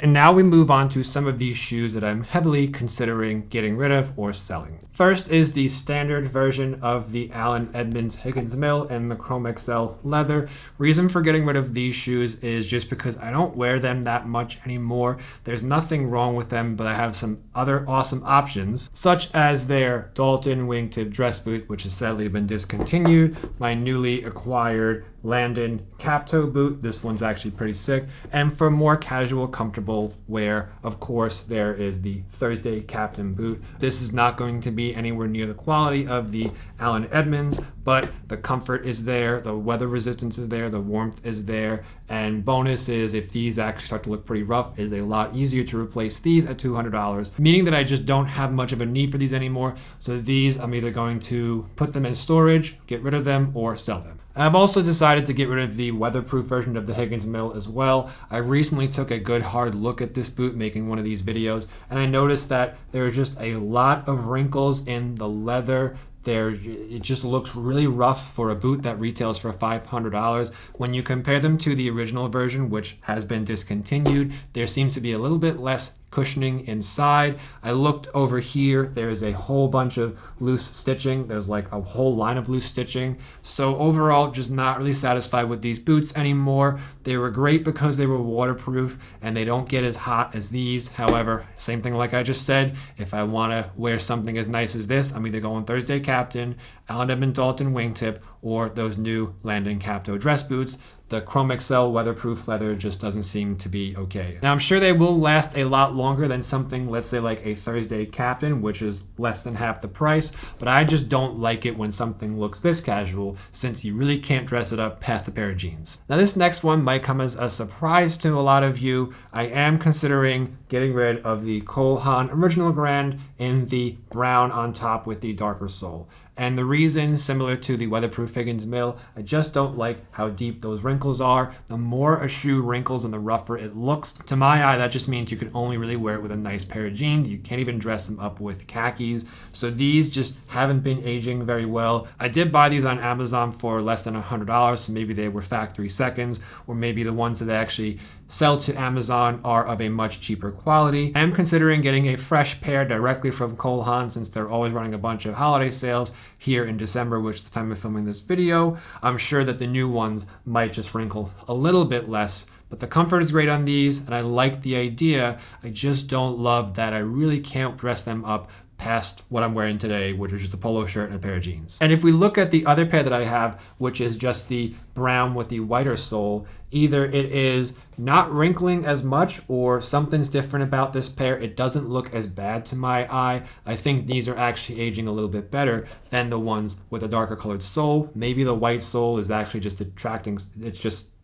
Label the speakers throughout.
Speaker 1: And now we move on to some of these shoes that I'm heavily considering getting rid of or selling. First is the standard version of the Edmonds Higgins Mill and the Chrome XL leather. Reason for getting rid of these shoes is just because I don't wear them that much anymore. There's nothing wrong with them, but I have some other awesome options, such as their Dalton wingtip dress boot, which has sadly been discontinued, my newly acquired Landon cap toe boot. This one's actually pretty sick. And for more casual, comfortable wear, of course, there is the Thursday Captain boot. This is not going to be anywhere near the quality of the Edmonds, but the comfort is there, the weather resistance is there, the warmth is there, and bonus is if these actually start to look pretty rough, it is a lot easier to replace these at $200, meaning that I just don't have much of a need for these anymore. So these, I'm either going to put them in storage, get rid of them, or sell them. I've also decided to get rid of the weatherproof version of the Higgins Mill as well. I recently took a good hard look at this boot making one of these videos, and I noticed that there are just a lot of wrinkles in the leather. It just looks really rough for a boot that retails for $500. When you compare them to the original version, which has been discontinued, there seems to be a little bit less cushioning inside. I looked over here, there's a whole bunch of loose stitching. There's like a whole line of loose stitching. So overall, just not really satisfied with these boots anymore. They were great because they were waterproof and they don't get as hot as these. However, same thing like I just said, if I want to wear something as nice as this, I'm either going Thursday Captain, Edmonds Dalton wingtip, or those new Landon cap toe dress boots. The Chrome XL weatherproof leather just doesn't seem to be okay. Now I'm sure they will last a lot longer than something, let's say like a Thursday Captain, which is less than half the price, but I just don't like it when something looks this casual, since you really can't dress it up past a pair of jeans. Now this next one might come as a surprise to a lot of you. I am considering getting rid of the Haan Original Grand in the brown on top with the darker sole. And the reason, similar to the weatherproof Higgins Mill, I just don't like how deep those wrinkles are. The more a shoe wrinkles and the rougher it looks, to my eye, that just means you can only really wear it with a nice pair of jeans. You can't even dress them up with khakis. So these just haven't been aging very well. I did buy these on Amazon for less than $100, so maybe they were factory seconds, or maybe the ones that they actually sell to Amazon are of a much cheaper quality. I am considering getting a fresh pair directly from Haan since they're always running a bunch of holiday sales here in December, which is the time of filming this video. I'm sure that the new ones might just wrinkle a little bit less, but the comfort is great on these and I like the idea. I just don't love that I really can't dress them up past what I'm wearing today, which is just a polo shirt and a pair of jeans. And if we look at the other pair that I have, which is just the brown with the whiter sole, either it is not wrinkling as much or something's different about this pair. It doesn't look as bad to my eye. I think these are actually aging a little bit better than the ones with a darker colored sole. Maybe the white sole is actually just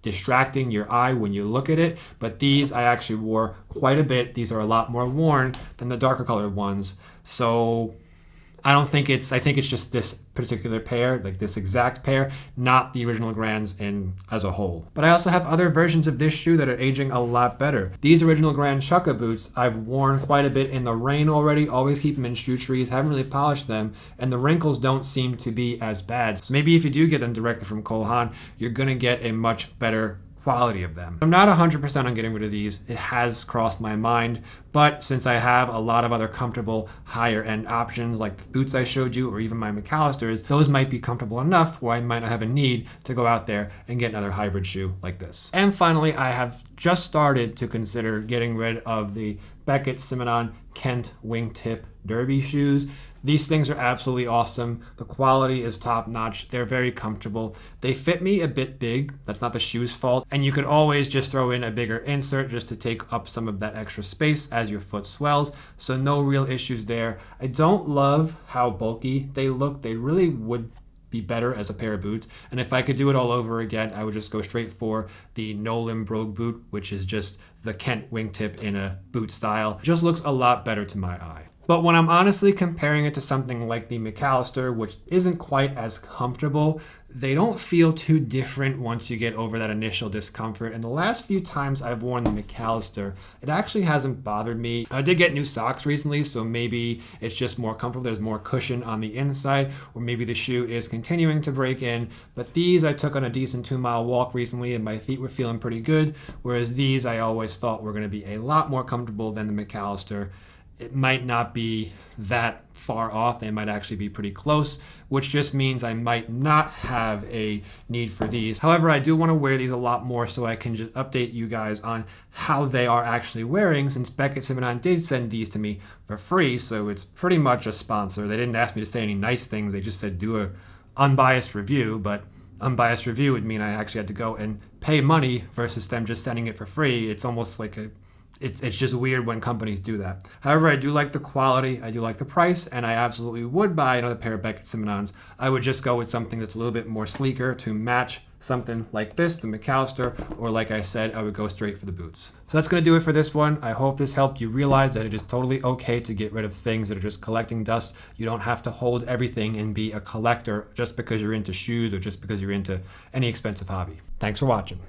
Speaker 1: distracting your eye when you look at it, but these I actually wore quite a bit. These are a lot more worn than the darker colored ones. So I think it's just this particular pair, like this exact pair, not the original Grands as a whole. But I also have other versions of this shoe that are aging a lot better. These original Grand Chukka boots I've worn quite a bit in the rain already, always keep them in shoe trees, haven't really polished them, and the wrinkles don't seem to be as bad. So maybe if you do get them directly from Haan, you're gonna get a much better quality of them. I'm not 100% on getting rid of these. It has crossed my mind, but since I have a lot of other comfortable higher end options like the boots I showed you or even my McAllisters, those might be comfortable enough where I might not have a need to go out there and get another hybrid shoe like this. And finally, I have just started to consider getting rid of the Beckett Simonon Kent wingtip derby shoes. These things are absolutely awesome. The quality is top notch. They're very comfortable. They fit me a bit big. That's not the shoe's fault. And you could always just throw in a bigger insert just to take up some of that extra space as your foot swells. So no real issues there. I don't love how bulky they look. They really would be better as a pair of boots. And if I could do it all over again, I would just go straight for the Nolan Brogue boot, which is just the Kent wingtip in a boot style. It just looks a lot better to my eye. But when I'm honestly comparing it to something like the McAllister, which isn't quite as comfortable, they don't feel too different once you get over that initial discomfort. And the last few times I've worn the McAllister, it actually hasn't bothered me. I did get new socks recently, so maybe it's just more comfortable. There's more cushion on the inside, or maybe the shoe is continuing to break in. But these I took on a decent 2-mile walk recently and my feet were feeling pretty good. Whereas these I always thought were going to be a lot more comfortable than the McAllister. It might not be that far off. They might actually be pretty close, which just means I might not have a need for these. However, I do want to wear these a lot more so I can just update you guys on how they are actually wearing, since Beckett Simonon did send these to me for free, so it's pretty much a sponsor. They didn't ask me to say any nice things. They just said do a unbiased review, but unbiased review would mean I actually had to go and pay money versus them just sending it for free. It's almost like it's just weird when companies do that. However, I do like the quality, I do like the price, and I absolutely would buy another pair of Beckett Simonons. I would just go with something that's a little bit more sleeker to match something like this, the McAllister, or like I said, I would go straight for the boots. So that's going to do it for this one. I hope this helped you realize that it is totally okay to get rid of things that are just collecting dust. You don't have to hold everything and be a collector just because you're into shoes or just because you're into any expensive hobby. Thanks for watching.